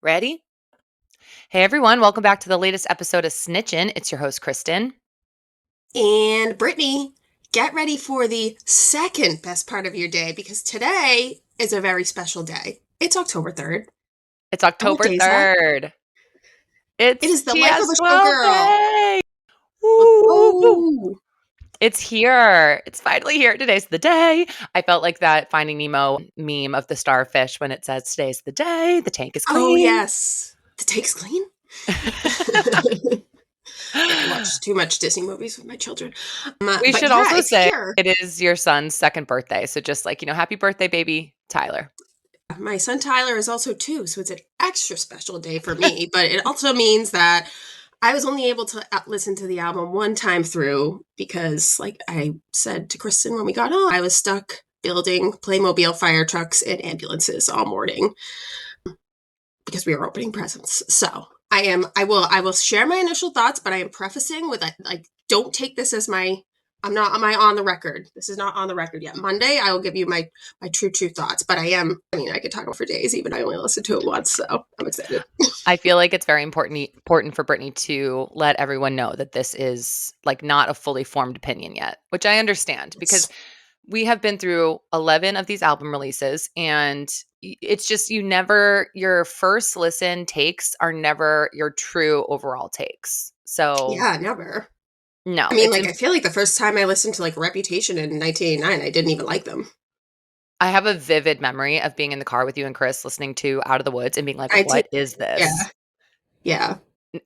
Ready? Hey everyone, welcome back to the latest episode of Snitchin'. It's your host, Kristen. And Brittany, get ready for the second best part of your day because today is a very special day. It's October 3rd. It's And what October day is that? 3rd. It It's is the life of a TS12 showgirl. Day. Let's Woo! go. It's here. It's finally here. Today's the day. I felt like that Finding Nemo meme of the starfish when it says today's the day, the tank is Oh, clean. yes. The take's clean? Yeah, I watch too much Disney movies with my children. We But should yeah, also it's say here. it is your son's second birthday. So just like, happy birthday, baby Tyler. My son Tyler is also two, so it's an extra special day for me. But it also means that I was only able to listen to the album one time through because, like I said to Kristen when we got on, I was stuck building Playmobil fire trucks and ambulances all morning because we were opening presents. So I will share my initial thoughts, but I am prefacing with like don't take this as my I'm not am I on the record. This is not on the record yet. Monday I will give you my true thoughts, but I could talk about it for days even I only listened to it once, so I'm excited. I feel like it's very important for Brittany to let everyone know that this is like not a fully formed opinion yet, which I understand because It's, we have been through 11 of these album releases and it's just your first listen takes are never your true overall takes. So, yeah, never. no, I mean, like I feel like the first time I listened to like Reputation in 1989, I didn't even like them. I have a vivid memory of being in the car with you and Chris listening to Out of the Woods and being like, I did, "What is yeah, this?" yeah.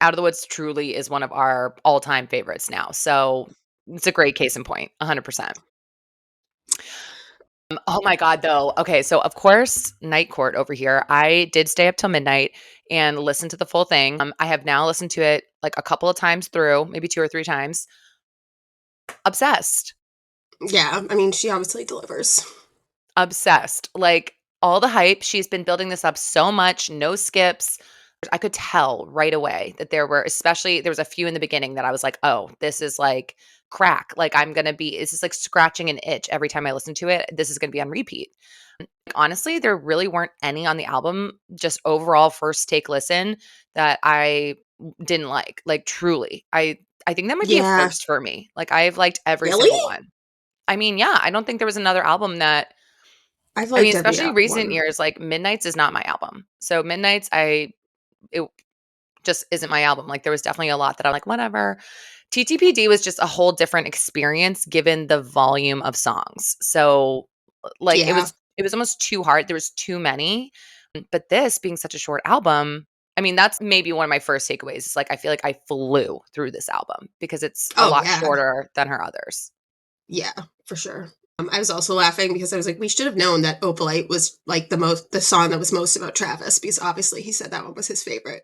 Out of the Woods truly is one of our all-time favorites now. So, it's a great case in point, 100%. Oh my god, though. Okay, so of course, Night Court over here. I did stay up till midnight and listen to the full thing. I have now listened to it like a couple of times through, maybe 2 or 3 times. Obsessed. Yeah, I mean, she obviously delivers. Obsessed. Like all the hype, she's been building this up so much, no skips. I could tell right away that there was a few in the beginning that I was like, "Oh, this is like crack. Like this is like scratching an itch every time I listen to it. This is going to be on repeat." Honestly, there really weren't any on the album, just overall first take listen that I didn't like. Like truly. I think that might be a Yeah, first for me. Like I've liked every really? single one. I mean, yeah, I don't think there was another album that I've I mean, liked every especially recent one. years, like Midnight's is not my album. So Midnight's it just isn't my album. Like there was definitely a lot that I'm like, whatever. TTPD was just a whole different experience given the volume of songs. So like Yeah, it was almost too hard. There was too many. But this being such a short album, I mean, that's maybe one of my first takeaways. It's like I feel like I flew through this album because it's a oh lot yeah, shorter than her others. yeah, for sure. I was also laughing because I was like, we should have known that Opalite was like the song that was most about Travis because obviously he said that one was his favorite.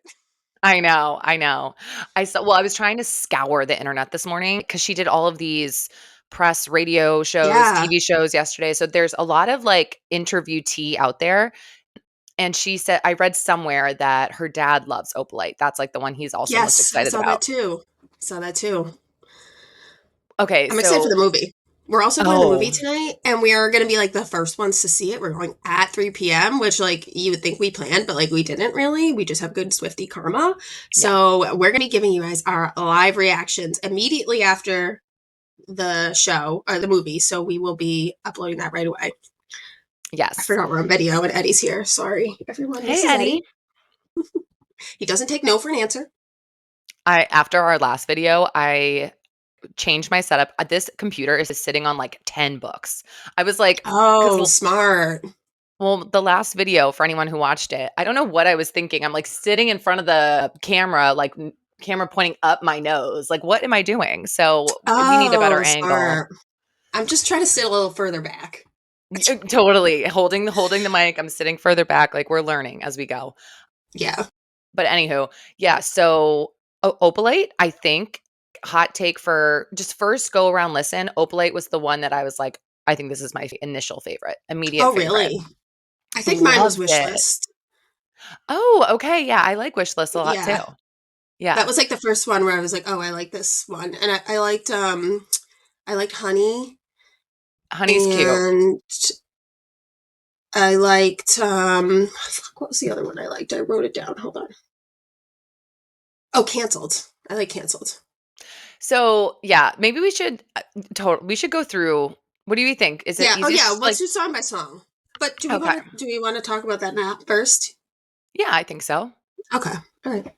I know, I know. I was trying to scour the internet this morning because she did all of these press radio shows, Yeah, TV shows yesterday. So there's a lot of like interviewee out there. And she said, I read somewhere that her dad loves Opalite. That's like the one he's also most yes, I excited saw that about. too. Saw that too. Okay, I'm excited for so the movie. We're also going to the movie oh, tonight, and we are going to be like the first ones to see it. We're going at 3 p.m., which like you would think we planned, but like we didn't really. We just have good Swifty karma. yeah, So we're going to be giving you guys our live reactions immediately after the show or the movie. So we will be uploading that right away. I yes. forgot we're on video and Eddie's here. Sorry, everyone. Hey, This is Eddie. Eddie. He doesn't take no for an answer. After our last video, I changed my setup. This computer is sitting on like 10 books. I was like, because Oh, smart. well, the last video for anyone who watched it, I don't know what I was thinking. I'm like sitting in front of the camera, like camera pointing up my nose. Like, what am I doing? So we need a better Oh, angle. smart. I'm just trying to sit a little further back. Totally holding the mic. I'm sitting further back. Like we're learning as we go. Yeah. But anywho, yeah. So Opalite, I think hot take for just first go around listen. Opalite was the one that I was like, I think this is my initial favorite, immediate Oh, favorite. really? I think mine was Loved wish it. list. Oh, okay. Yeah, I like Wishlist a lot too. Yeah. That Yeah. was like the first one where I was like, oh, I like this one. And I liked Honey Honey's cute. and I liked what was the other one I liked? I wrote it down. Hold on. Oh, Canceled. I like Canceled. So, yeah, maybe we should we should go through. What do you think? Is it Yeah. Oh, easiest yeah. just like Let's do song by song. But okay. do we want to talk about that now first? Yeah, I think so. Okay. All right.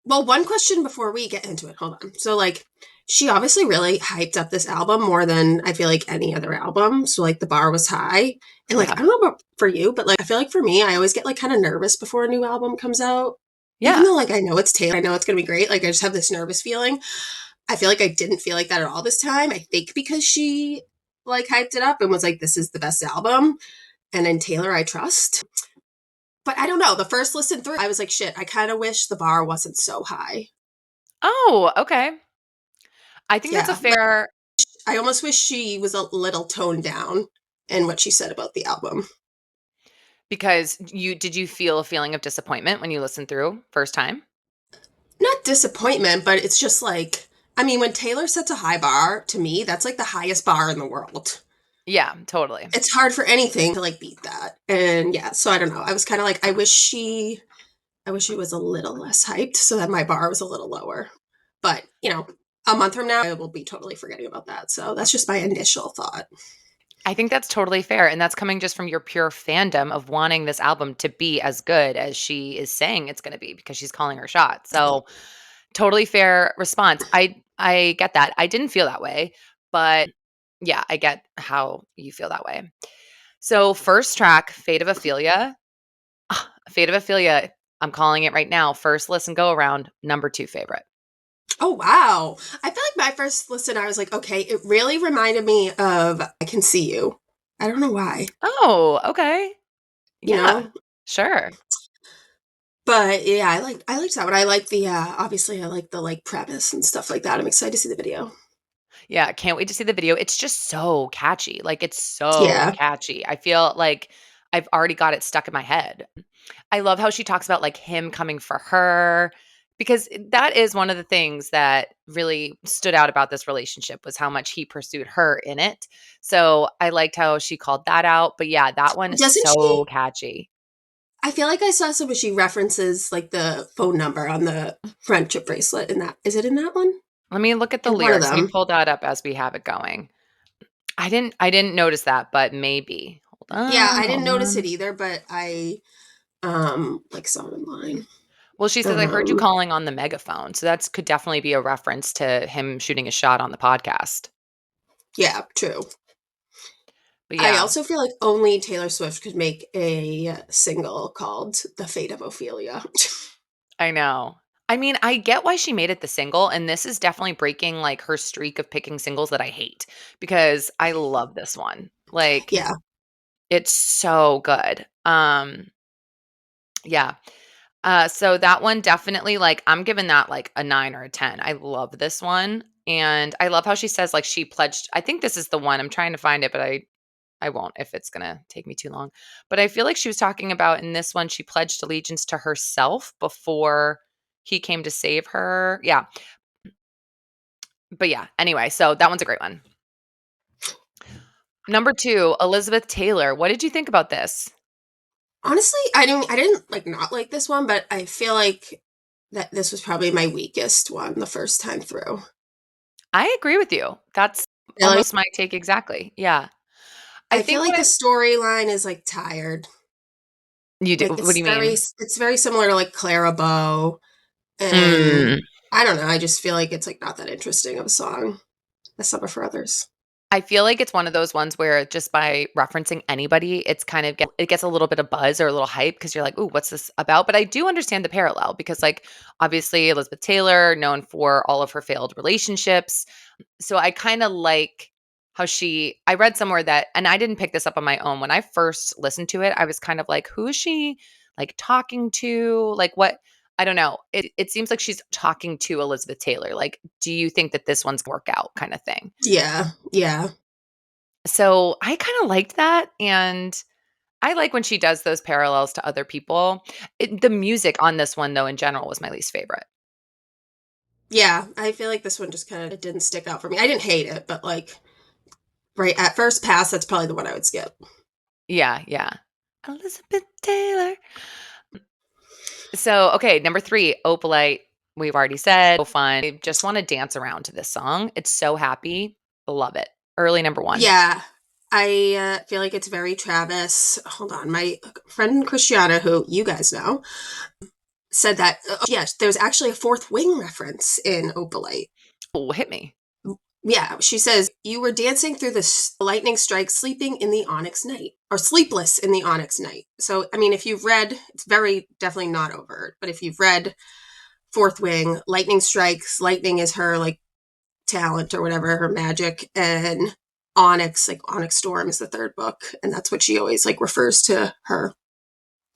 Well, one question before we get into it. Hold on. So, like, she obviously really hyped up this album more than I feel like any other album. So, like, the bar was high. And, like, Yeah. I don't know about for you, but, like, I feel like for me, I always get, like, kind of nervous before a new album comes out. Even Yeah. though, like, I know it's Taylor, I know it's going to be great. Like, I just have this nervous feeling. I feel like I didn't feel like that at all this time. I think because she, like, hyped it up and was like, this is the best album. And in Taylor, I trust. But I don't know. The first listen through, I was like, shit, I kind of wish the bar wasn't so high. Oh, okay. I think that's a Yeah. Like, fair I almost wish she was a little toned down in what she said about the album. because you feel a feeling of disappointment when you listen through first time? Not disappointment, but it's just like, I mean, when Taylor sets a high bar, to me, that's like the highest bar in the world. Yeah, totally. It's hard for anything to like beat that. And yeah, so I don't know. I was kind of like, I wish she was a little less hyped so that my bar was a little lower. But, a month from now, I will be totally forgetting about that. So that's just my initial thought. I think that's totally fair, and that's coming just from your pure fandom of wanting this album to be as good as she is saying it's gonna be because she's calling her shot. So, totally fair response. I get that. I didn't feel that way, but yeah, I get how you feel that way. So, first track, Fate of Ophelia. Fate of Ophelia, I'm calling it right now, first listen go around, number 2 favorite. Oh, wow. I feel like my first listen, I was like, okay, it really reminded me of I Can See You. I don't know why, Oh, okay. you Yeah, know? sure. But yeah, I liked that one. I like the obviously I like the like premise and stuff like that. I'm excited to see the video. Yeah, can't wait to see the video. It's just so catchy. Like, it's so Yeah. catchy. I feel like I've already got it stuck in my head. I love how she talks about, like, him coming for her because that is one of the things that really stood out about this relationship was how much he pursued her in it. So, I liked how she called that out, but yeah, that one is Doesn't she? so catchy. I feel like I saw some where she references like the phone number on the friendship bracelet in that. Is it in that one? Let me look at the In one of lyrics. Let me them. pull that up as we have it going. I didn't notice that, but maybe. Yeah, I didn't Hold notice it on. either, but I like saw it online. Well, she says, "I heard you Um calling on the megaphone." So that's could definitely be a reference to him shooting a shot on the podcast. yeah, true. But I yeah, also feel like only Taylor Swift could make a single called The Fate of Ophelia. I know. I mean, I get why she made it the single, and this is definitely breaking, like, her streak of picking singles that I hate because I love this one. Like, Yeah. it's so good. Yeah. So that one definitely, like, I'm giving that, like, a 9 or a 10. I love this one, and I love how she says, like, she pledged I think this is the one, I'm trying to find it, but I won't if it's gonna take me too long. But I feel like she was talking about in this one, she pledged allegiance to herself before he came to save her. Yeah. But yeah, anyway, so that one's a great one. Number 2, Elizabeth Taylor. What did you think about this? Honestly, I didn't like not like this one, but I feel like that this was probably my weakest one the first time through. I agree with you. That's Really? almost my take exactly. Yeah. I I feel think like what the I storyline is like tired. you do Like what do you mean? it's very similar to like Clara Bow, and Mm. I don't know, I just feel like it's like not that interesting of a song as Summer for Others. I feel like it's one of those ones where just by referencing anybody, it's kind of it gets a little bit of buzz or a little hype because you're like, "Ooh, what's this about?" But I do understand the parallel because, like, obviously Elizabeth Taylor, known for all of her failed relationships, so I kind of like how I read somewhere that, and I didn't pick this up on my own. When I first listened to it, I was kind of like, who is she like talking to? Like what? I don't know. It seems like she's talking to Elizabeth Taylor. Like, do you think that this one's gonna work out kind of thing? Yeah, yeah. So I kind of liked that. And I like when she does those parallels to other people. The music on this one, though, in general, was my least favorite. Yeah, I feel like this one just kind of it didn't stick out for me. I didn't hate it, but like Right, at first pass, that's probably the one I would skip. Yeah, yeah. Elizabeth Taylor. So, okay, number 3, Opalite. We've already said, so fun. I just wanna dance around to this song. It's so happy. Love it. Early number 1. Yeah. I feel like it's very Travis. Hold on. My friend Christiana, who you guys know, said that, yes, there's actually a Fourth Wing reference in Opalite. Oh, hit me. Yeah, she says, you were dancing through the lightning strike, sleeping in the onyx night, or sleepless in the onyx night. So, I mean, if you've read, it's very definitely not overt, but if you've read Fourth Wing, lightning strikes, lightning is her like talent or whatever, her magic, and onyx, like onyx storm is the third book, and that's what she always like refers to her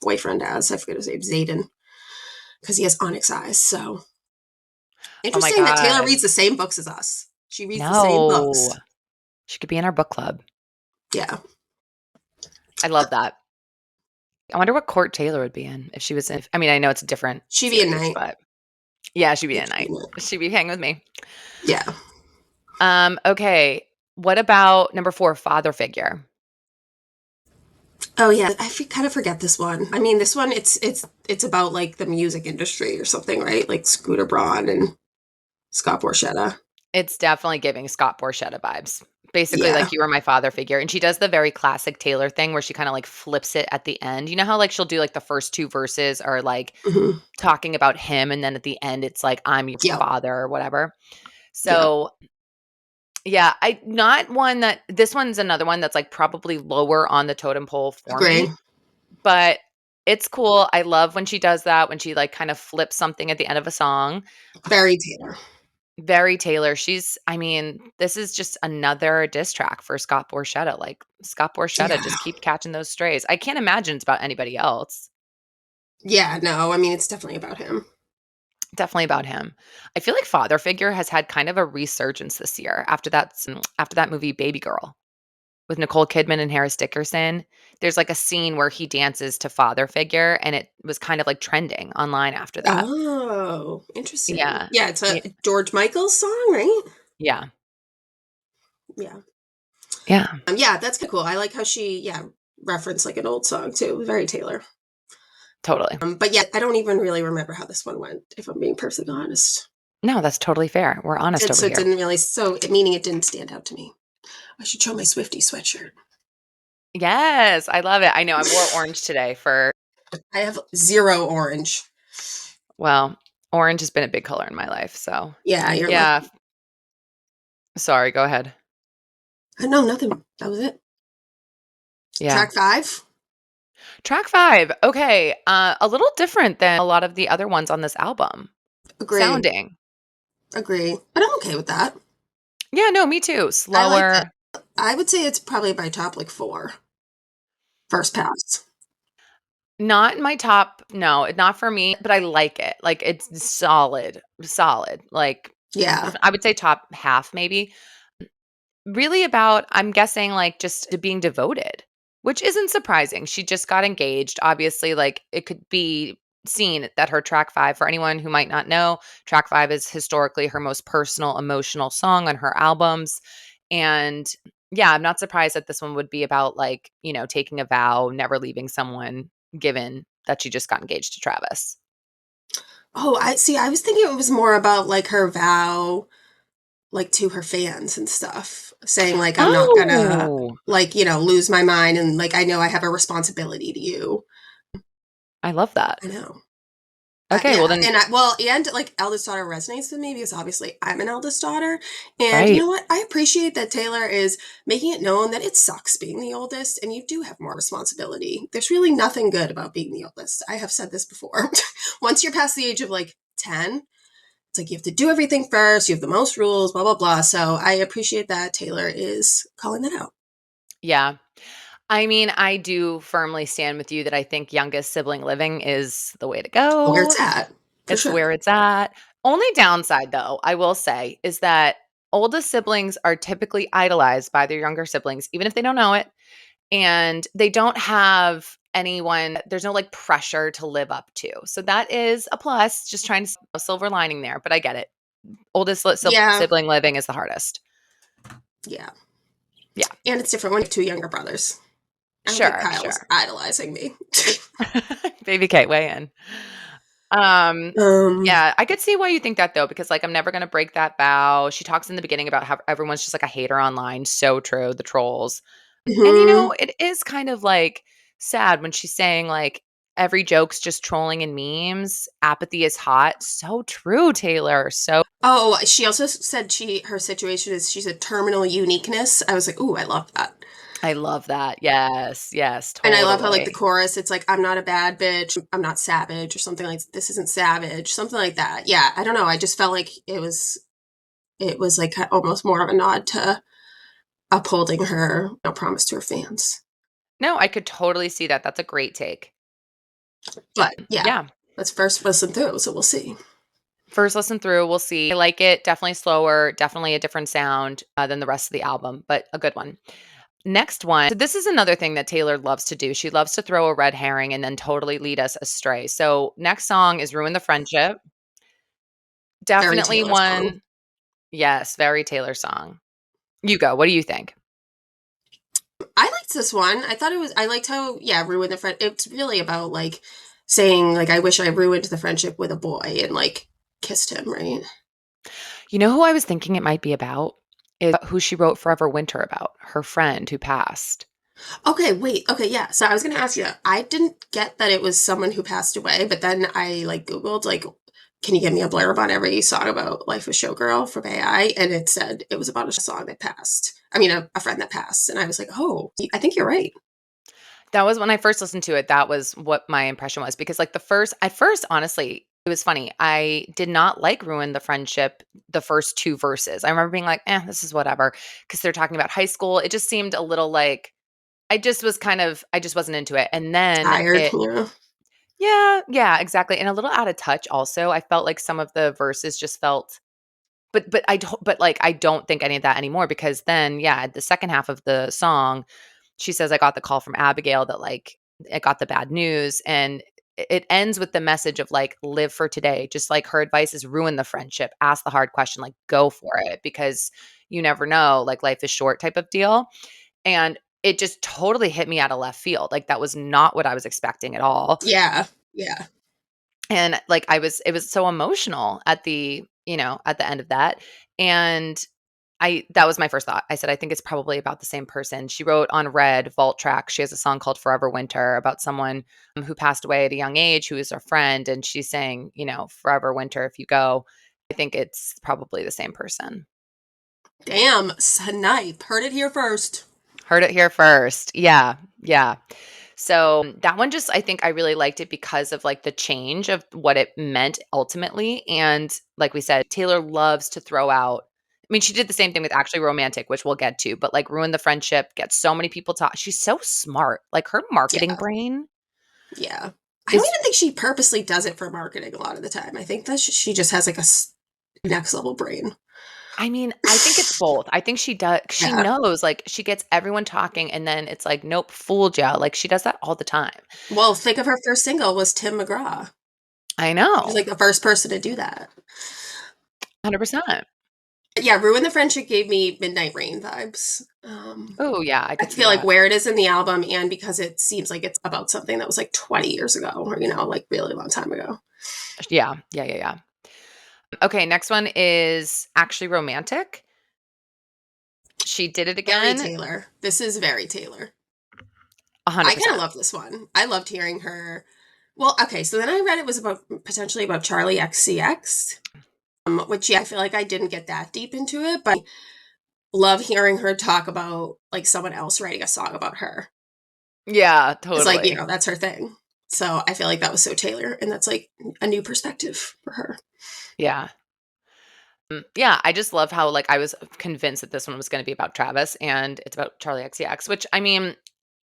boyfriend as. I forget his name, Zayden, because he has onyx eyes. So Oh my interesting that Taylor god. reads the same books as us. She reads the same No. books. She could be in our book club. Yeah. I love that. I wonder what court Taylor would be in if she was in, I mean, I know it's a different She be a series, knight. but yeah, she'd be Yeah, a she be knight. a knight. She'd be hanging with me. Yeah. Okay. What about number 4, father figure? Oh yeah, kind of forget this one. I mean, this one it's about like the music industry or something, right? Like Scooter Braun and Scott Borchetta. It's definitely giving Scott Borchetta vibes. Basically, Yeah. like, you were my father figure, and she does the very classic Taylor thing where she kinda, like, flips it at the end. You know how, like, she'll do, like, the first 2 verses are, like, Hmm. talking about him, and then at the end, it's like, "I'm your Yep. father," or whatever. Yep. So, yeah, I not one that this one's another one that's, like, probably lower on the totem pole for Agree. me, but it's cool. I love when she does that, when she, like, kind of flips something at the end of a song. Very Taylor. Very Taylor. She's I mean, this is just another diss track for Scott Borchetta. Like, Scott Borchetta, Yeah. just keep catching those strays. I can't imagine it's about anybody else. Yeah, no, I mean, it's definitely about him. Definitely about him. I feel like father figure has had kind of a resurgence this year after that movie Baby Girl with Nicole Kidman and Harris Dickerson. There's, like, a scene where he dances to father figure, and it was kind of, like, trending online after that. Oh, interesting. Yeah. Yeah, it's a Ye George Michael's song, right? yeah. Yeah. Yeah. Yeah, that's kinda cool. I like how she, yeah, referenced, like, an old song too. Very Taylor. Totally. But yeah, I don't even really remember how this one went, if I'm being perfectly honest. No, that's totally fair. We're honest And over so it here. didn't really meaning it didn't stand out to me. I should show my Swifty sweatshirt. Yes, I love it. I know I wore orange today for I have 0 orange. well, orange has been a big color in my life, so Yeah, you're yeah. lucky. Sorry, go ahead. No, nothing. That was it. Yeah. Track 5? Track 5, okay, a little different than a lot of the other ones on this album. Agree. Sounding. Agree. But I'm okay with that. Yeah, no, me too. I like it. Slower. I would say it's probably my top like 4 first pass. Not in my top no, not for me, but I like it. Like, it's solid, solid. Like, Yeah. I would say top half maybe. Really about, I'm guessing, like, just to being devoted, which isn't surprising. She just got engaged. Obviously, like, it could be seen that her track 5, for anyone who might not know, track 5 is historically her most personal, emotional song on her albums. And yeah, I'm not surprised that this one would be about, like, taking a vow, never leaving someone, given that she just got engaged to Travis. Oh, I see. I was thinking it was more about like her vow, like to her fans and stuff, saying like I'm not gonna Oh, like lose my mind and like I know I have a responsibility to you. I love that. I know. Okay, well Yeah, then, and and like eldest daughter resonates with me because obviously I'm an eldest daughter, and you right. know what? I appreciate that Taylor is making it known that it sucks being the oldest, and you do have more responsibility. There's really nothing good about being the oldest. I have said this before. Once you're past the age of like 10, it's like you have to do everything first. You have the most rules, blah blah blah. So I appreciate that Taylor is calling that out. Yeah. I mean, I do firmly stand with you that I think youngest sibling living is the way to Where go. it's at, for It's sure. where it's at. Only downside, though, I will say, is that oldest siblings are typically idolized by their younger siblings, even if they don't know it. And they don't have anyone, there's no like pressure to live up to. So that is a plus, just trying to a silver lining there, but I get it. Oldest Yeah, sibling living is the hardest. yeah. Yeah. And it's different when you have two younger brothers. I don't think Sure, Kyle was sure. idolizing me. Baby Kate, weigh in. um, Yeah, I could see why you think that though, because like I'm never gonna break that vow. She talks in the beginning about how everyone's just like a hater online. So true, the trolls. And mhm. it is kind of like sad when she's saying like every joke's just trolling and memes. Apathy is hot. So true, Taylor. So Oh, she also said her situation is she's a terminal uniqueness. I was like, ooh, I love that. I love that. Yes, yes, And I love how like the totally. chorus, it's like I'm not a bad bitch, I'm not savage or something like this isn't savage, something like that. Yeah, I don't know. I just felt like it was like almost more of a nod to upholding her promise to her fans. No, I could totally see that. That's a great take. But yeah, Yeah. let's first listen through, so we'll see. First listen through, we'll see. I like it. Definitely slower, definitely a different sound than the rest of the album, but a good one. Next one. So this is another thing that Taylor loves to do. She loves to throw a red herring and then totally lead us astray. So next song is Ruin the Friendship. Very Definitely Taylor song. one. Yes, very Taylor song. You go. What do you think? I liked this one. I liked how, yeah, ruin the friend. It's really about like saying, like, I wish I ruined the friendship with a boy and like kissed him, right? You know who I was thinking it might be about? Is who she wrote Forever Winter about, her friend who passed. Okay, wait. Okay, yeah. So I was going to ask you, I didn't get that it was someone who passed away, but then I like Googled, like, can you give me a blurb on every song about Life with Showgirl from AI? And it said it was about a song that passed. I mean, a friend that passed. And I was like, oh, I think you're right. That was when I first listened to it, that was what my impression was because, like, at first, honestly, it was funny. I did not like Ruin the Friendship, the first 2 verses. I remember being like, "Eh, this is whatever," because 'cause they're talking about high school. It just seemed a little like I just wasn't into it, and then Tired. it Yeah. Yeah, yeah, exactly, and a little out of touch also. I felt like some of the verses just felt but I don't think any of that anymore because then, yeah, the second half of the song she says, "I got the call from Abigail that, like, I got the bad news," and it ends with the message of, like, live for today. Just like her advice is ruin the friendship, ask the hard question, like, go for it because you never know, like, life is short type of deal, and it just totally hit me out of left field. Like, that was not what I was expecting at all, Yeah. Yeah. and, like, it was so emotional at at the end of that, and I that was my first thought. I said, "I think it's probably about the same person." She wrote on Red Vault Track, she has a song called Forever Winter about someone who passed away at a young age who is a friend, and she's saying, "Forever winter if you go." I think it's probably the same person. Damn, snipe. Heard it here first. Heard it here first. Yeah, yeah. So, that one just I think I really liked it because of, like, the change of what it meant ultimately, and like we said, Taylor loves to throw out I mean, she did the same thing with Actually Romantic, which we'll get to, but, like, Ruin the Friendship, get so many people talk she's so smart, like, her marketing Yeah. brain Yeah. I don't is even think she purposely does it for marketing a lot of the time. I think that she just has like a next level brain. I mean, I think it's both. I think she Yeah. knows, like, she gets everyone talking, and then it's like, "Nope, fooled ya." Like, she does that all the time. Well, think of her first single was Tim McGraw. I She was know. like the first person to do that. 100%. Yeah, Ruin the Friendship gave me Midnight Rain vibes. Oh, yeah, I I could see feel like that. where it is in the album and because it seems like it's about something that was like 20 years ago or, like really long time ago. Yeah. Yeah, yeah, yeah. Okay, next one is Actually Romantic. She did it Very again, Taylor. This is very Taylor. I kind of 100%. love this one. I loved hearing her. Well, okay, so then I read it was about potentially about Charlie XCX, which yeah, I feel like I didn't get that deep into it, but love hearing her talk about like someone else writing a song about her. Yeah, It's like, totally. that's her thing. So I feel like that was so Taylor, and that's like a new perspective for her. Yeah. Yeah, I just love how, like, I was convinced that this one was gonna be about Travis, and it's about Charlie XCX, which, I mean,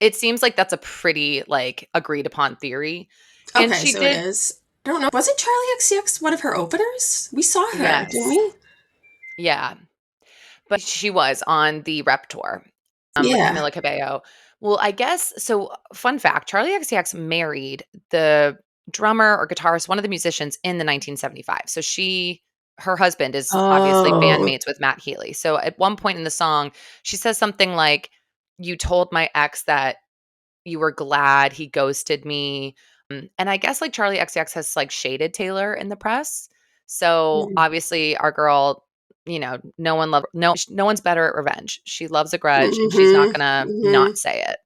it seems like that's a pretty, like, agreed upon theory, and Okay, she so it did is. I don't know. Was it Charlie XCX one of her openers? We saw her, didn't Yes. we? Yeah, but she was on the Rep tour, with Yeah. Camila Cabello. Well, I guess so fun fact, Charlie XCX married the drummer or guitarist, one of the musicians in the 1975. So her husband is obviously Oh. bandmates with Matt Healy. So at one point in the song, she says something like, "You told my ex that you were glad he ghosted me." And I guess like Charlie XCX has like shaded Taylor in the press. So Mhm. obviously our girl, no one's better at revenge. She loves a grudge and she's not Mhm. gonna Mhm. not say it.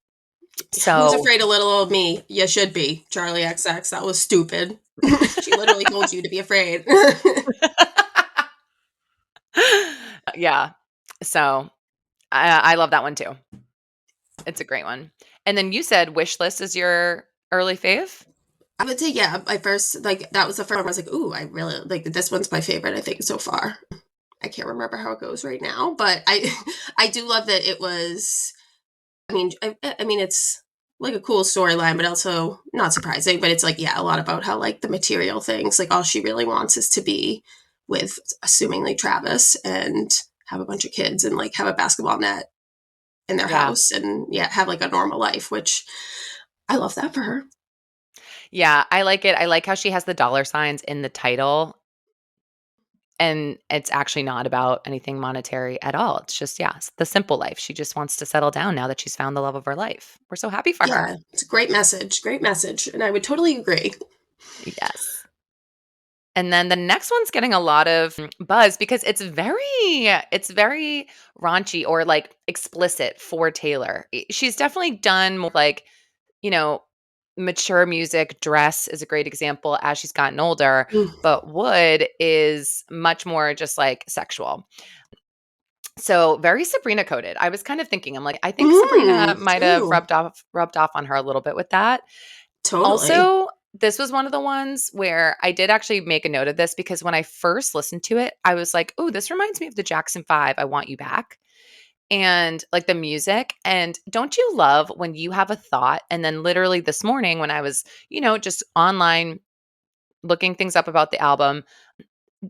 Who's So afraid of little old me? You should be. Charlie XX. That was stupid. She literally told you to be afraid. yeah. So I love that one too. It's a great one. And then you said Wish List is your early fave? I would say, yeah, my first, like, that was the first one I was like, ooh, I really, like, this one's my favorite, I think, so far. I can't remember how it goes right now, but I, I do love that it was, I mean, it's like a cool storyline, but also not surprising, but it's like, yeah, a lot about how, like, the material things, like, all she really wants is to be with, assumingly, Travis and have a bunch of kids and, like, have a basketball net in their Yeah. house and, yeah, have, like, a normal life, which I love that for her. Yeah, I like it. I like how she has the dollar signs in the title, and it's actually not about anything monetary at all. It's just, yeah, it's the simple life. She just wants to settle down now that she's found the love of her life. We're so happy for her. Yeah, it's a great message, and I would totally agree. Yes. And then the next one's getting a lot of buzz because it's very raunchy or like explicit for Taylor. She's definitely done more like, you know, mature music. Dress is a great example as she's gotten older, Mm. but Wood is much more just like sexual. So very Sabrina coded. I was kind of thinking, I'm like, I think Sabrina might have Ooh, rubbed off on her a little bit with that. totally. Also, this was one of the ones where I did actually make a note of this because when I first listened to it, I was like, "Oh, this reminds me of the Jackson 5, I Want You Back." And like the music. And don't you love when you have a thought and then literally this morning when I was, just online looking things up about the album,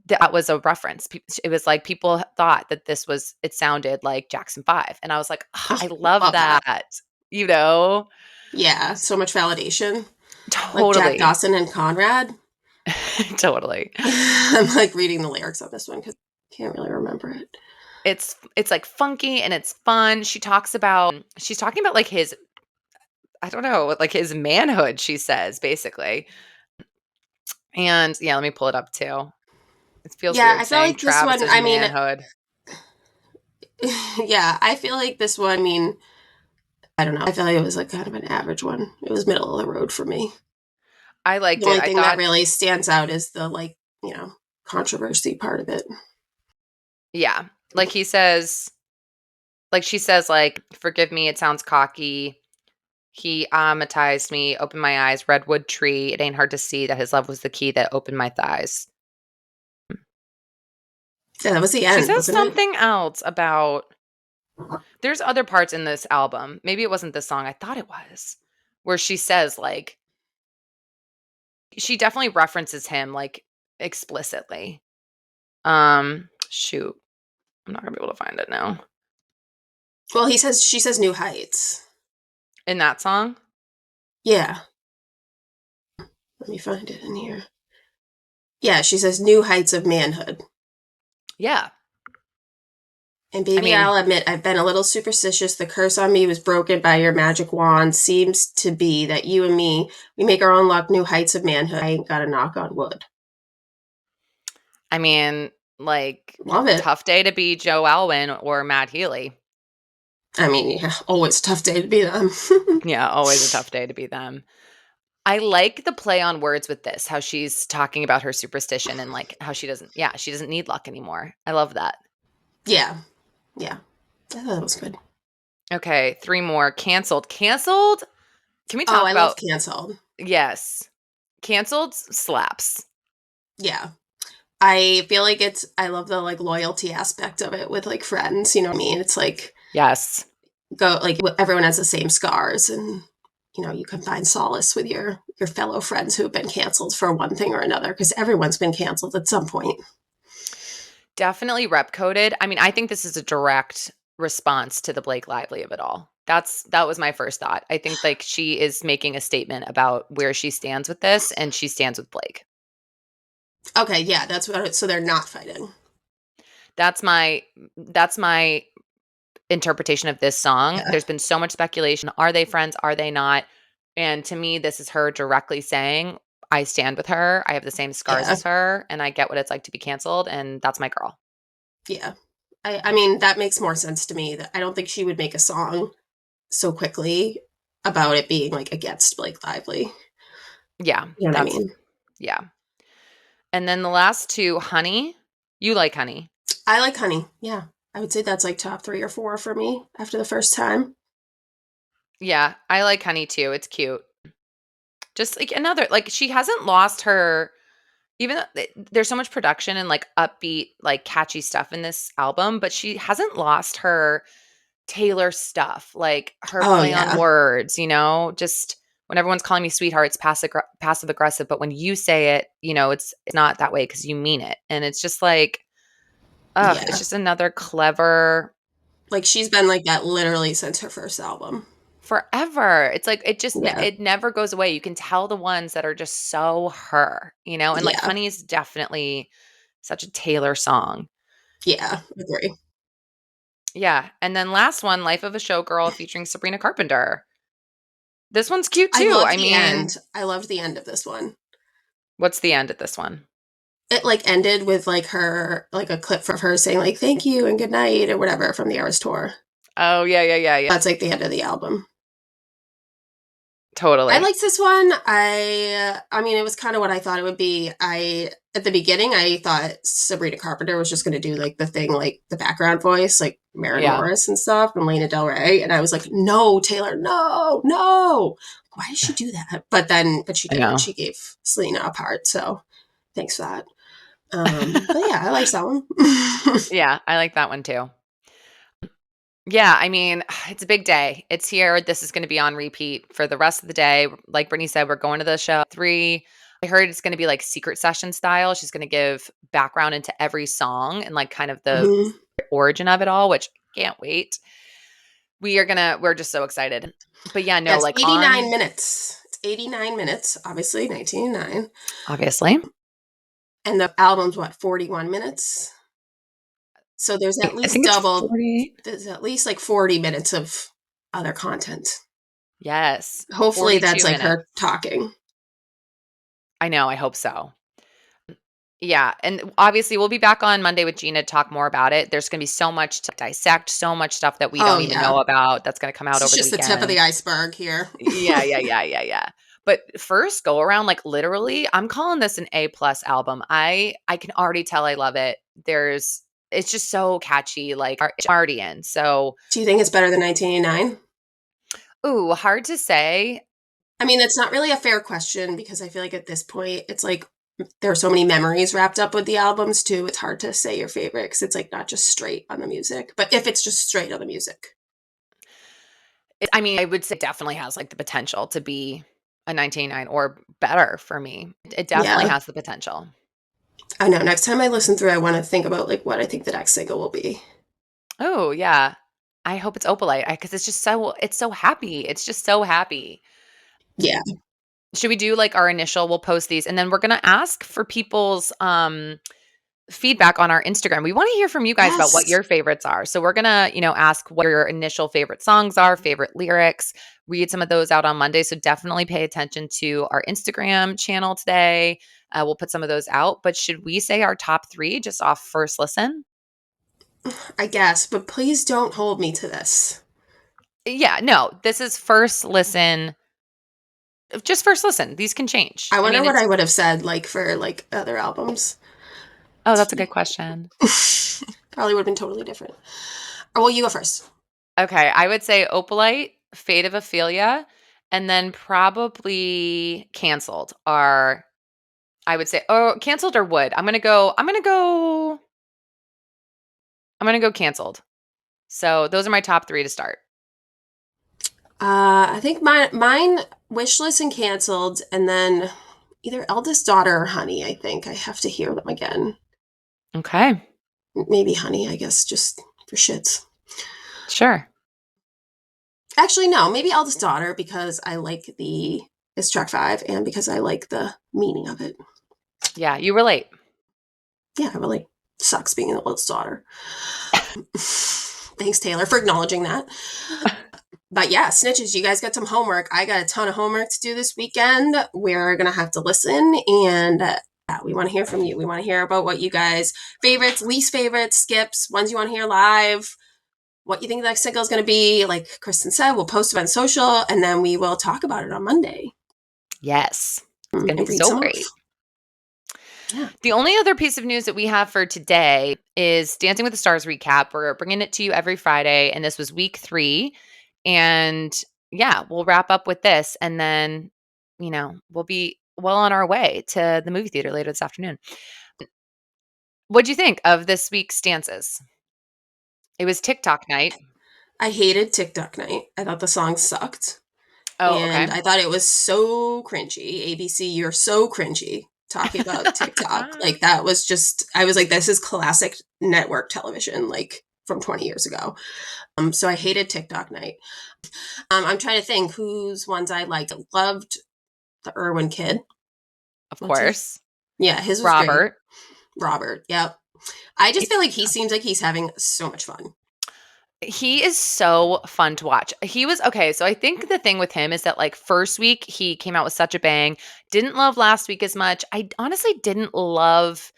that was a reference. It was like people thought that it sounded like Jackson 5. And I was like, "Ah, Oh, I love love that. that." You know? Yeah, so much validation. Like Jack Totally. Dawson and Conrad. Totally. I'm like reading the lyrics on this one because I can't really remember it. It's like funky and it's fun. She's talking about like his I don't know, like his manhood, she says, basically. And yeah, let me pull it up too. It feels Yeah, weird I feel saying like this one, Travis's I mean, manhood. yeah, I feel like this one, I mean, I don't know. I feel like it was like kind of an average one. It was middle of the road for me. I The liked it. only I thing that thought, really stands out is the like, controversy part of it. yeah, like he says, like she says, like, "Forgive me, it sounds cocky. He amatized me, opened my eyes, redwood tree. It ain't hard to see that his love was the key that opened my thighs." Yeah, that was the She end, says wasn't it? something else about there's other parts in this album. Maybe it wasn't this song. I thought it was. Where she says like she definitely references him like explicitly. Shoot. I'm not going to be able to find it now. Well, she says new heights. In that song? Yeah, let me find it in here. Yeah, she says new heights of manhood. Yeah. And I baby, mean, I'll admit I've been a little superstitious. The curse on me was broken by your magic wand. Seems to be that you and me, we make our own luck, new heights of manhood. I ain't got to knock on wood. I mean, like Love it. tough day to be Joe Alwyn or Matt Healy. I mean, yeah, always a tough day to be them. Yeah, always a tough day to be them. I like the play on words with this, how she's talking about her superstition and like how she doesn't need luck anymore. I love that. Yeah, yeah. I thought that was good. Okay, three more. Canceled. Canceled? Can we Oh, talk I love about canceled. yes. Canceled slaps. Yeah. I feel like I love the like loyalty aspect of it with like friends, you know what I mean? It's like, Yes. go like everyone has the same scars and you can find solace with your fellow friends who have been canceled for one thing or another because everyone's been canceled at some point. Definitely rep coded. I mean, I think this is a direct response to the Blake Lively of it all. That was my first thought. I think like she is making a statement about where she stands with this and she stands with Blake. Okay, yeah, that's what. So they're not fighting. That's my interpretation of this song. Yeah, There's been so much speculation. Are they friends? Are they not? And to me, this is her directly saying, I stand with her. I have the same scars yeah, as her, and I get what it's like to be canceled, and that's my girl. yeah. I mean, that makes more sense to me. That I don't think she would make a song so quickly about it being like against Blake Lively. Yeah, You know what I that's mean? yeah. And then the last two, Honey. You like Honey. I like Honey. Yeah, I would say that's like top 3 or 4 for me after the first time. Yeah, I like Honey too. It's cute. Just like another like she hasn't lost her even though there's so much production and like upbeat, like catchy stuff in this album, but she hasn't lost her Taylor stuff, like her Oh play on yeah, words, just when everyone's calling me sweetheart, it's passive aggressive, but when you say it, it's not that way because you mean it. And it's just like, ugh, it's yeah. just another clever Like she's been like that literally since her first album. forever. It's like Yeah, it never goes away. You can tell the ones that are just so her, and like yeah, Honey is definitely such a Taylor song. yeah. Agree. Yeah. And then last one, Life of a Showgirl featuring Sabrina Carpenter. This one's cute I too. loved I the mean, end. I loved the end of this one. what's the end at this one? It like ended with like her like a clip of her saying like thank you and good night or whatever from the Eras tour. Oh, yeah, yeah, yeah, yeah. That's like the end of the album. I Totally. liked this one. I mean it was kind of what I thought it would be. I at the beginning I thought Sabrina Carpenter was just going to do like the thing like the background voice like Maren Yeah, Morris and stuff and Lana Del Rey and I was like no Taylor no no why did she do that? But she I didn't. know. She gave Selena a part so thanks for that. But yeah, I like that one. Yeah, I like that one too. Yeah, I mean, it's a big day. It's here. This is gonna be on repeat for the rest of the day. Like Brittany said, we're going to the show 3. I heard it's gonna be like secret session style. She's gonna give background into every song and like kind of the Mhm. origin of it all, which I can't wait. We're just so excited. But yeah, Yeah, no, it's like 89 on minutes. It's 89 minutes, obviously, 1989. obviously. And the album's what, 41 minutes? So I think it's 40. there's at least like 40 minutes of other content. Yes, Hopefully that's 42 like minutes. her talking. I know, I hope so. Yeah, and obviously we'll be back on Monday with Gina to talk more about it. There's gonna be so much to dissect, so much stuff that we Oh don't even yeah. know about that's gonna come out This is over the just the tip of weekend. the iceberg here. Yeah, yeah, yeah, yeah, yeah. But first go around, like literally, I'm calling this an A plus album. I can already tell I love it. It's just so catchy, like it's already in. So, Do you think it's better than 1989? ooh, hard to say. I mean, it's not really a fair question because I feel like at this point, it's like there are so many memories wrapped up with the albums too. It's hard to say your favorite because it's like not just straight on the music. But if it's just straight on the music, I mean, I would say it definitely has like the potential to be a 1989 or better for me. It definitely yeah, has the potential. I know. Next time I listen through, I want to think about like what I think the next single will be. Oh, yeah. I hope it's Opalite because it's so happy. It's just so happy. Yeah. Should we do like our initial we'll post these and then we're gonna ask for people's feedback on our Instagram. We want to hear from you guys about what Yes. your favorites are. So we're gonna, ask what your initial favorite songs are, favorite lyrics, read some of those out on Monday. So definitely pay attention to our Instagram channel today. We'll put some of those out. But should we say our top 3 just off first listen? I guess, but please don't hold me to this. Yeah, no, this is first listen. Just first listen. These can change. I I wonder mean, what it's I would have said like for like other albums. oh, that's a good question. Probably would have been totally different. Oh, well, you go first. Okay, I would say Opalite, Fate of Ophelia, and then probably Canceled are I would say oh, Canceled or Would. I'm gonna go Canceled. So those are my top 3 to start. I think mine wish list and canceled, and then either eldest daughter or honey. I think I have to hear them again. Okay. Maybe honey. I guess just for shits. Sure. Actually, no. Maybe eldest daughter because I like the it's track 5 and because I like the meaning of it. Yeah, you relate. Yeah, it really sucks being the oldest daughter. Thanks, Taylor, for acknowledging that. But yeah, snitches, you guys got some homework. I got a ton of homework to do this weekend. We're going to have to listen and yeah, we want to hear from you. We want to hear about what you guys favorites, least favorites, skips, ones you want to hear live, what you think the next single is going to be. Like Kristen said, we'll post it on social and then we will talk about it on Monday Yes. It's going to be and read so some great. off. Yeah. The only other piece of news that we have for today is Dancing with the Stars recap. We're bringing it to you every Friday, and this was week 3. And yeah, we'll wrap up with this, and then, we'll be well on our way to the movie theater later this afternoon. What'd you think of this week's dances? It was TikTok night. I hated TikTok night. I thought the song sucked. Oh, And okay. I thought it was so cringy. ABC, you're so cringy talking about TikTok. Like that was just I was like, this is classic network television, like from 20 years ago. So I hated TikTok night. I'm trying to think whose ones I liked. Loved the Irwin kid. Of What's his? course. Yeah, his was great. Robert. Robert. Yep. I just He feel like he seems like he's having so much fun. He is so fun to watch. He was okay, so I think the thing with him is that, like, first week, he came out with such a bang. Didn't love last week as much. I honestly didn't love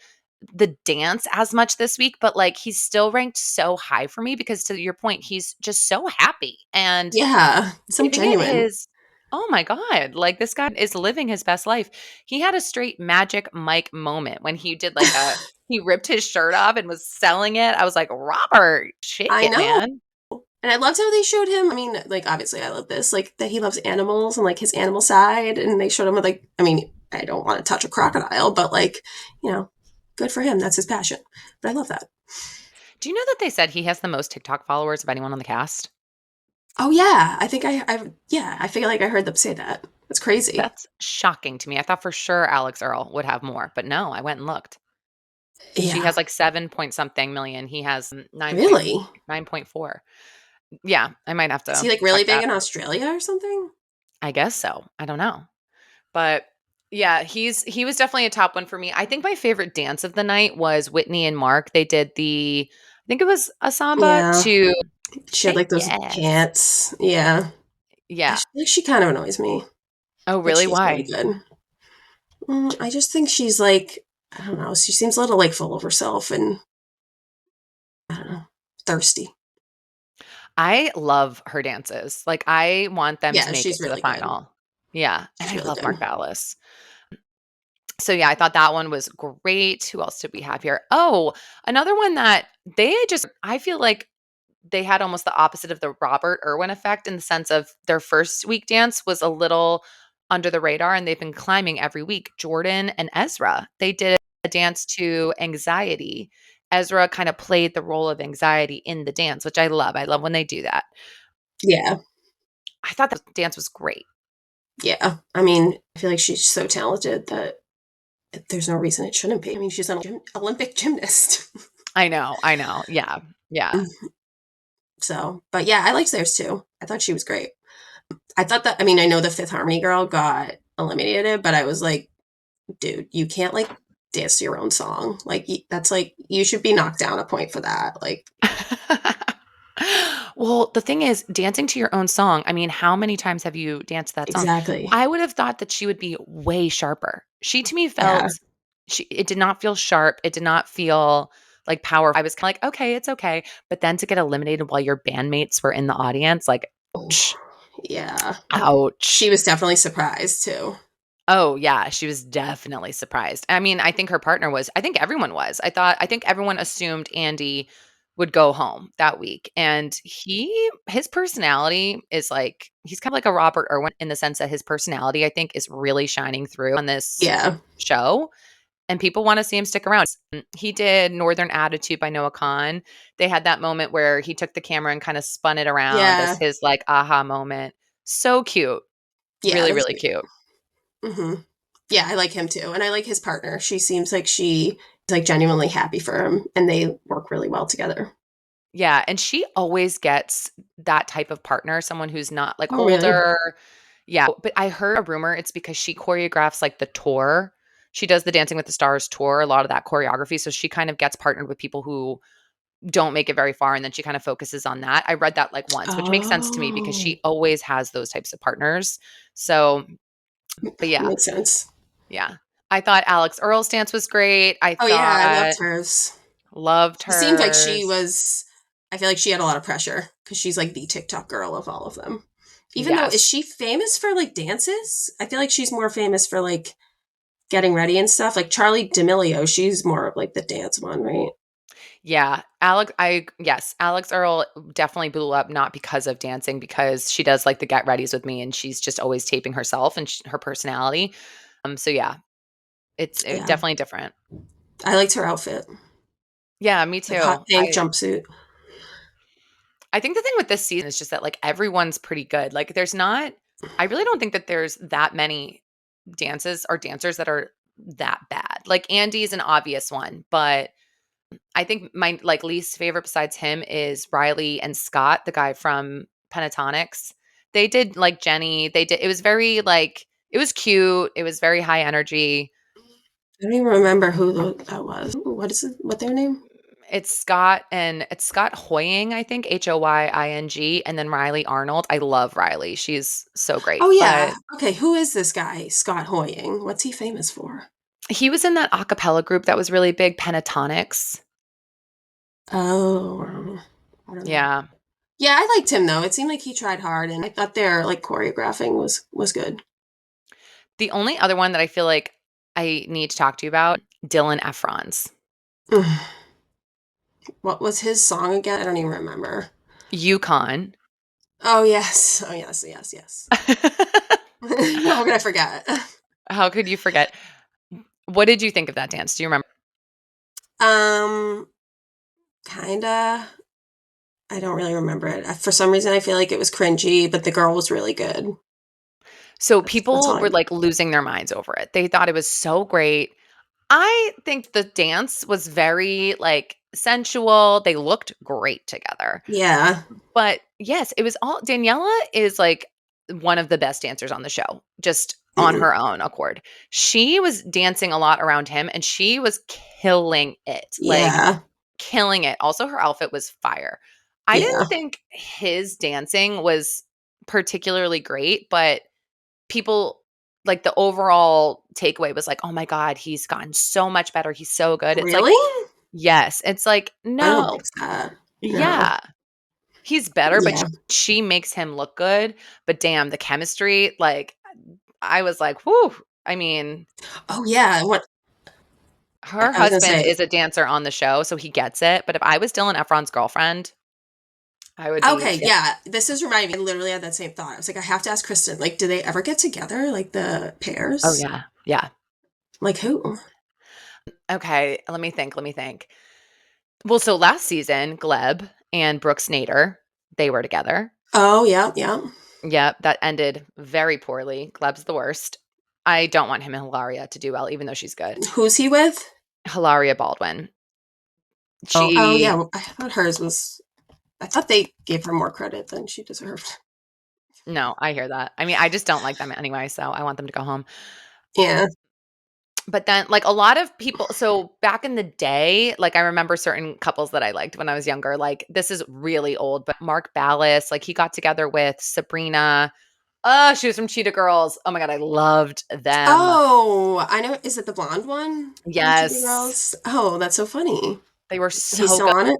the dance as much this week, but, like, he's still ranked so high for me because to your point, he's just so happy and Yeah, so living it genuine. his oh my god, like, this guy is living his best life. He had a straight Magic Mike moment when he did, like, a he ripped his shirt off and was selling it. I was like, "Robert, shake I it, know. man." And I loved how they showed him. I mean, like obviously I love this, like that he loves animals and like his animal side. And they showed him with like, I mean, I don't want to touch a crocodile, but like, you know, good for him. That's his passion. But I love that. Do you know that they said he has the most TikTok followers of anyone on the cast? Oh yeah, I think yeah, I feel like I heard them say that. That's crazy. That's shocking to me. I thought for sure Alex Earl would have more, but no, I went and looked. She Yeah, has like 7 point something million. He has 9 really. 9.4. Yeah, I might have Is to he like really check big that. in Australia or something? I guess so. I don't know. But yeah, he was definitely a top one for me. I think my favorite dance of the night was Whitney and Mark. They did I think it was a samba Yeah, to she had Say like those Yes. pants. Yeah, Yeah. she kind of annoys me, Oh, but really? she's really Why? good. I just think she's like, I don't know, she seems a little like full of herself and I don't know, thirsty. I love her dances. Like, I want them to Yeah, make it she's to the really good. final. Yeah, and She's I really love good. Mark Ballas. So, yeah, I thought that one was great. Who else did we have here? Oh, another one that I feel like they had almost the opposite of the Robert Irwin effect in the sense of their first week dance was a little under the radar and they've been climbing every week. Jordan and Ezra, they did a dance to Anxiety. Ezra kind of played the role of anxiety in the dance, which I love. I love when they do that. Yeah, I thought that dance was great. yeah. I mean, I feel like she's so talented that there's no reason it shouldn't be. I mean, she's an Olympic gymnast. I know, I know. Yeah, yeah. So, but yeah, I liked theirs too. I thought she was great. I thought that, I mean, I know the Fifth Harmony girl got eliminated, but I was like, dude, you can't like dance to your own song. Like, that's like, you should be knocked down a point for that. Like, Well, the thing is, dancing to your own song, I mean, how many times have you danced that song? exactly. I would have thought that she would be way sharper. She to me Yeah. felt it did not feel sharp. It did not feel like powerful. I was kind of like, okay, it's okay. But then to get eliminated while your bandmates were in the audience, like, Oh, ouch, yeah. She ouch. was definitely surprised too. Oh, yeah, she was definitely surprised. I mean, I think her partner was. I think everyone was. I think everyone assumed Andy would go home that week, and his personality is like he's kind of like a Robert Irwin in the sense that his personality, I think, is really shining through on this Yeah. show, and people wanna see him stick around. He did Northern Attitude by Noah Kahan. They had that moment where he took the camera and kinda spun it around as Yeah. his, like, aha moment. So cute. Yeah. Really, That was really great. cute. Hmm. Yeah. I like him too. And I like his partner. She seems like she is like genuinely happy for him and they work really well together. Yeah, and she always gets that type of partner, someone who's not, like, Oh, really? older. Yeah, but I heard a rumor it's because she choreographs, like, the tour. she does the Dancing with the Stars tour, a lot of that choreography, so she kind of gets partnered with people who don't make it very far, and then she kind of focuses on that. I read that, like, once, which makes sense to me because Oh, she always has those types of partners. So, but yeah, makes sense. yeah. I thought Alex Earl's dance was great. I Oh, yeah, I thought loved hers. loved She seemed like she hers. was I feel like she had a lot of pressure because she's, like, the TikTok girl of all of them. Even though is Yes. she famous for, like, dances? I feel like she's more famous for, like, getting ready and stuff. Like, Charlie D'Amelio, she's more of, like, the dance one, right? Yeah, Alex Earl definitely blew up not because of dancing, because she does, like, the get readies with me, and she's just always taping herself and sh her personality. So yeah, it's Yeah. definitely different. I liked her outfit, Yeah, me like, hot too. pink jumpsuit. I think the thing with this season is just that, like, everyone's pretty good. Like, there's not I really don't think that there's that many dances or dancers that are that bad. Like, Andy's an obvious one, but I think my, like, least favorite besides him is Riley and Scott, the guy from Pentatonics. They did, like, Jenny, they did it was very, like, it was cute, it was very high energy. I don't even remember who that was. What is it? What their name? It's Scott Hoying, I think, Hoying, and then Riley Arnold. I love Riley, she's so great, Oh, but yeah. Okay, who is this guy, Scott Hoying? What's he famous for? he was in that a cappella group that was really big, Pentatonics. Oh, I don't know. Yeah. Yeah, I liked him though. It seemed like he tried hard, and I thought their like choreographing was good. The only other one that I feel like I need to talk to you about, Dylan Efron's What was his song again? I don't even remember. Yukon. Oh yes, oh yes, yes, yes. How could I forget? How could you forget? What did you think of that dance? Do you remember? Um, kinda. I don't really remember it. For some reason, I feel like it was cringy, but the girl was really good. So That's all people I were, remember. like, losing their minds over it. They thought it was so great. I think the dance was very, like, sensual. They looked great together. Yeah. But yes, it was all Daniela is, like, one of the best dancers on the show, just on Mm. her own accord. She was dancing a lot around him, and she was killing it, like, Yeah. killing it. Also, her outfit was fire. I Yeah. didn't think his dancing was particularly great, but people like, the overall takeaway was like, "Oh my god, he's gotten so much better. He's so good." It's like, Really? yes. It's like, I don't no. think that. No. Yeah. He's better, but sh Yeah. she makes him look good, but damn, the chemistry, like, I was like, "Whew." I mean, Oh yeah. What her I was gonna husband say. is a dancer on the show, so he gets it, but if I was Dylan Efron's girlfriend, I would be Okay, fit. yeah. This is reminding me. I literally had that same thought. I was like, I have to ask Kristen. Like, do they ever get together? Like the Oh, pairs? yeah. Yeah. Like who? Okay, let me think. Well, so last season, Gleb and Brooke Snader, they were together. Oh yeah, yeah. Yep, that ended very poorly. Gleb's the worst. I don't want him and Hilaria to do well, even though she's good. Who's he with? Hilaria Baldwin. Oh yeah. She Well, I thought hers was. I thought they gave her more credit than she deserved. No, I hear that. I mean, I just don't like them anyway, so I want them to go home. Yeah. But then, like, a lot of people so back in the day, like, I remember certain couples that I liked when I was younger, like, this is really old, but Mark Ballas, like, he got together with Sabrina. Oh, she was from Cheetah Girls. Oh my god, I loved them. Oh, I know. Is it the blonde one from Cheetah Yes. Girls? Oh, that's so funny. They were He's so still good. on it.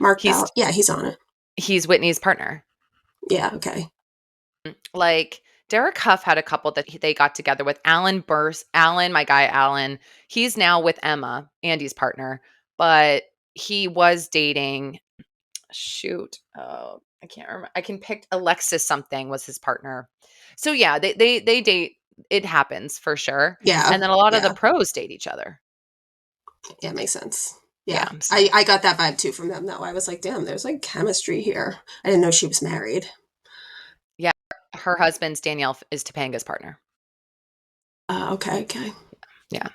Mark He's Ball. Yeah, he's on it. he's Whitney's partner. Yeah. Okay. Like, Derek Huff had a couple that they got together with. Alan, my guy Alan, he's now with Emma, Andy's partner, but he was dating shoot, oh, I can't remember. I can pick Alexis something was his partner. So yeah, they date. It happens for sure. Yeah. And then a lot of the Yeah. pros date each other. Yeah. Makes sense. Yeah. Yeah, so I got that vibe too from them though. I was like, damn, there's like chemistry here. I didn't know she was married. yeah, her husband's Danielle is Topanga's partner. Okay. Okay. Yeah,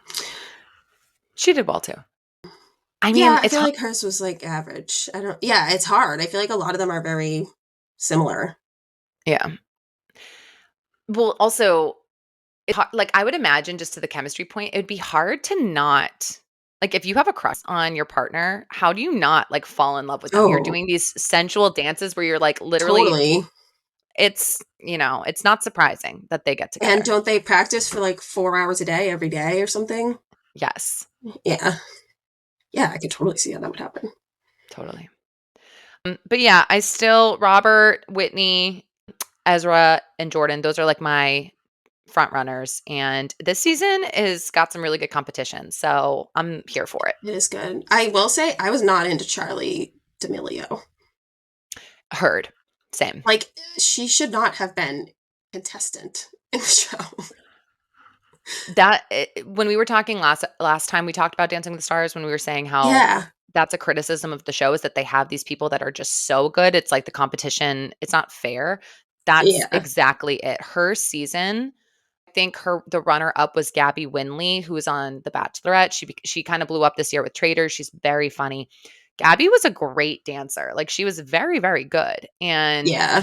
she did well too. I mean, Yeah, I it's feel like hers was like average. I don't. Yeah, it's hard. I feel like a lot of them are very similar. yeah. Well, also Like, I would imagine just to the chemistry point, it'd be hard to not like, if you have a crush on your partner, how do you not, like, fall in love with them? You're Oh, doing these sensual dances where you're, like, literally totally. it's not surprising that they get And together. don't they practice for like 4 hours a day every day or something? Yes, Yeah. Yeah, I could totally see how that would happen. totally. But yeah, I still Robert, Whitney, Ezra, and Jordan, those are, like, my front runners, and this season is got some really good competition, so I'm here for it. It is good. I will say I was not into Charlie D'Amelio. Heard. Same. Like, she should not have been contestant in the show. When we were talking last time we talked about Dancing with the Stars, when we were saying how Yeah. that's a criticism of the show is that they have these people that are just so good, it's like the competition, it's not fair. That's Yeah. exactly it. Her season, I think the runner up was Gabby Winley, who was on The Bachelorette. She kind of blew up this year with Traders. She's very funny. Gabby was a great dancer. Like, she was very, very good, and Yeah.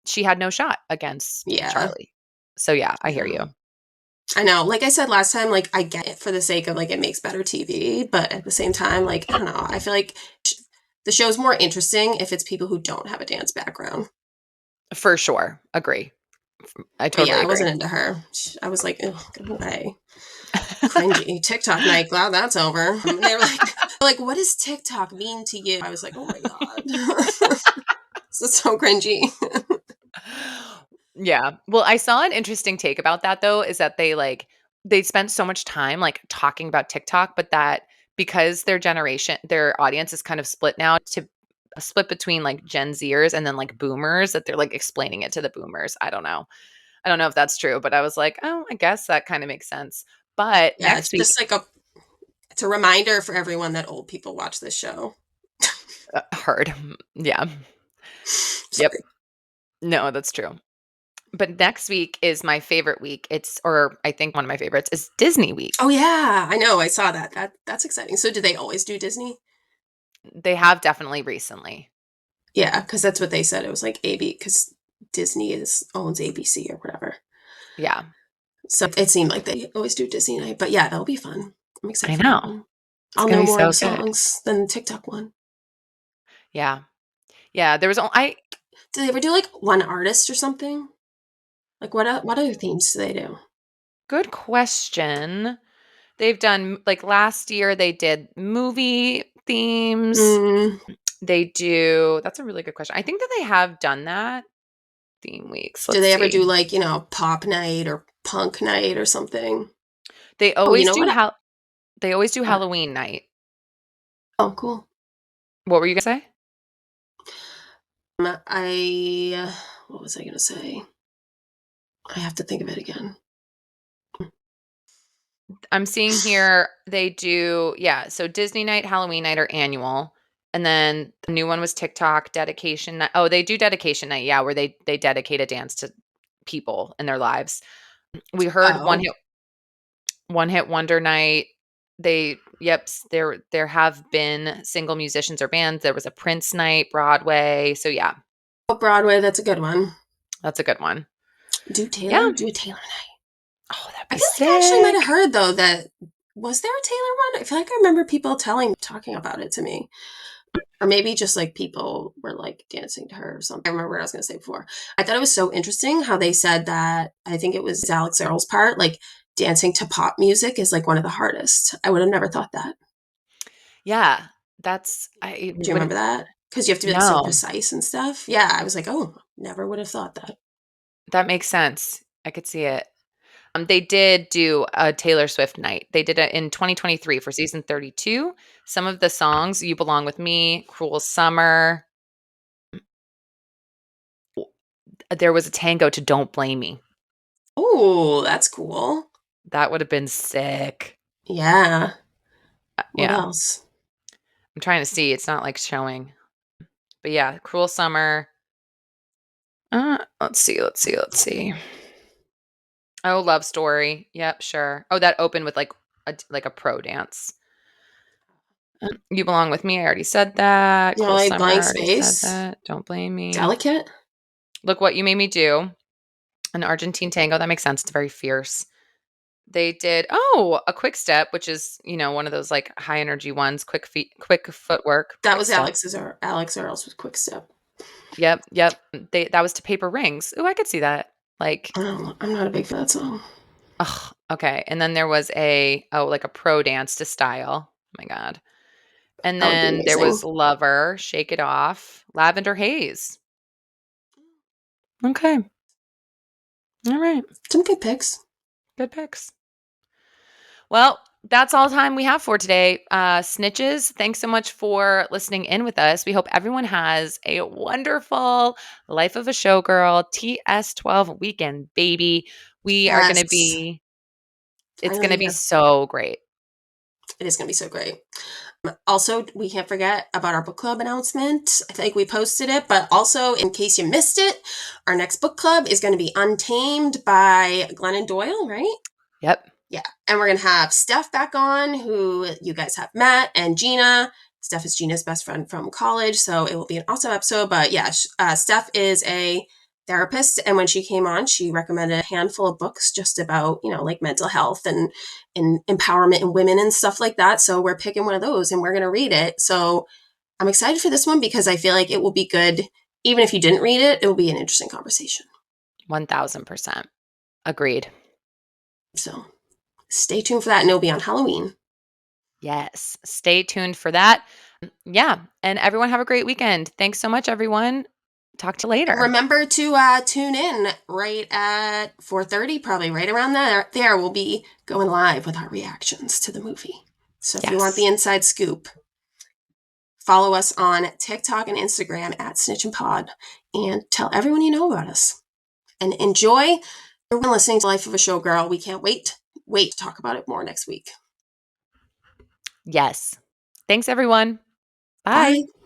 she had no shot against Yeah. Charlie. So yeah, I hear Yeah. you. I know. Like I said last time, like I get it for the sake of like it makes better TV, but at the same time, like I don't know. I feel like the show's more interesting if it's people who don't have a dance background. For sure. Agree. I But yeah, totally I agree. wasn't into her. I was like, "Ugh, go away. Cringy. TikTok night. Glad that's over. And they were like, what does TikTok mean to you? I was like, oh my God. This is so cringy. Yeah. Well, I saw an interesting take about that though, is that they spent so much time like talking about TikTok, but that because their audience is kind of split now to split between like Gen Zers and then like boomers, that they're like explaining it to the boomers. I don't know. I don't know if that's true, but I was like, oh, I guess that kind of makes sense. But Yeah, next it's week, just like it's a reminder for everyone that old people watch this show. heard. Yeah. Yep. Sorry. No, that's true. But next week is my favorite week. Or I think one of my favorites is Disney Oh week. yeah, I know. I saw that. That's exciting. So do they always do Disney? They have definitely recently. Yeah, because that's what they said. It was like AB because Disney is owns ABC or whatever. Yeah, So it seemed like they always do Disney night. But yeah, that'll be fun. I'm excited I for know. that one. It's I'll gonna know be more of so the good. songs than the TikTok one. Yeah. Yeah, there was only I Do they ever do like one artist or something? Like what other themes do they do? good question. They've done like last year they did movie themes. Mm, They do That's a really good question. I think that they have done that theme weeks. do Let's they ever see. do like, pop night or punk night or something? They Oh, you always know do what? how they always do Uh, Halloween night. oh, cool. What were you gonna say? I what was I gonna say? I have to think of it again. I'm seeing here they do, yeah, so Disney night, Halloween night are annual. And then the new one was TikTok dedication night. Oh, they do dedication night, yeah, where they dedicate a dance to people in their lives. We heard Oh, one hit wonder night. There have been single musicians or bands. There was a Prince night, Broadway. So yeah, Broadway, that's a good one. that's a good one. Do Yeah. Taylor? Do a Taylor night. Oh, that'd I be feel like I actually might have sick. heard though that was there a Taylor one? I feel like I remember people talking about it to me. Or maybe just like people were like dancing to her or something. I remember what I was gonna say before. I thought it was so interesting how they said that I think it was Alex Earl's part, like dancing to pop music is like one of the hardest. I would have never thought that. Yeah. That's I Do you wouldn't remember that? Because you have to be like so No. precise and stuff. Yeah, I was like, oh, never would have thought that. That makes sense. I could see it. They did do a Taylor Swift night. They did it in 2023 for season 32. Some of the songs, "You Belong with Me," "Cruel Summer." There was a tango to "Don't Blame Me." Oh, that's cool. That would have been sick. Yeah. What Yeah. else? I'm trying to see. It's not like showing. But yeah, "Cruel Summer." Let's see. Oh, "Love Story." Yep, sure. Oh, that opened with like a pro dance. "You Belong with Me," I already said that. You know, "Cruel like Summer," I blank already said space, that. "Don't Blame Me." delicate. "Look What You Made Me Do." An Argentine tango, that makes sense, it's very fierce. They did a Quick Step, which is, one of those, like, high energy ones, quick footwork, That Quick was Step. Alex Earls with Quick Step. Yep, yep. That was to Paper Rings. Ooh, I could see that. Like, I'm not a big fan of that song. ugh, okay, and then there was like a pro dance to Style. Oh my god. And That would be then there amazing. was Lover, Shake It Off, Lavender Haze. Okay. All right. Some good picks. Good picks. Well, that's all the time we have for today. Snitches, thanks so much for listening in with us. We hope everyone has a wonderful Life of a Showgirl TS12 weekend, baby. We are going to Yes. be, it's going Finally to be here. so great. It is going to be so great. Also, we can't forget about our book club announcement. I think we posted it, but also in case you missed it, our next book club is going to be Untamed by Glennon Doyle, right? Yep. Yeah. And we're going to have Steph back on, who you guys have met, and Gina. Steph is Gina's best friend from college, so it will be an awesome episode. But yeah, Steph is a therapist, and when she came on, she recommended a handful of books just about, like mental health and empowerment in women and stuff like that. So we're picking one of those and we're going to read it. So I'm excited for this one because I feel like it will be good. Even if you didn't read it, it will be an interesting conversation. 1000%. Agreed. So stay tuned for that, and it'll be on Halloween. Yes. Stay tuned for that. Yeah. And everyone have a great weekend. Thanks so much, everyone. Talk to you And later. remember to tune in right at 4:30, probably right around there. There we'll be going live with our reactions to the movie. So if you want the Yes. inside scoop, follow us on TikTok and Instagram at snitchinpod and tell everyone you know about us. And enjoy everyone listening to Life of a Showgirl. We can't wait to talk about it more next week. Yes. Thanks, everyone. Bye. Bye.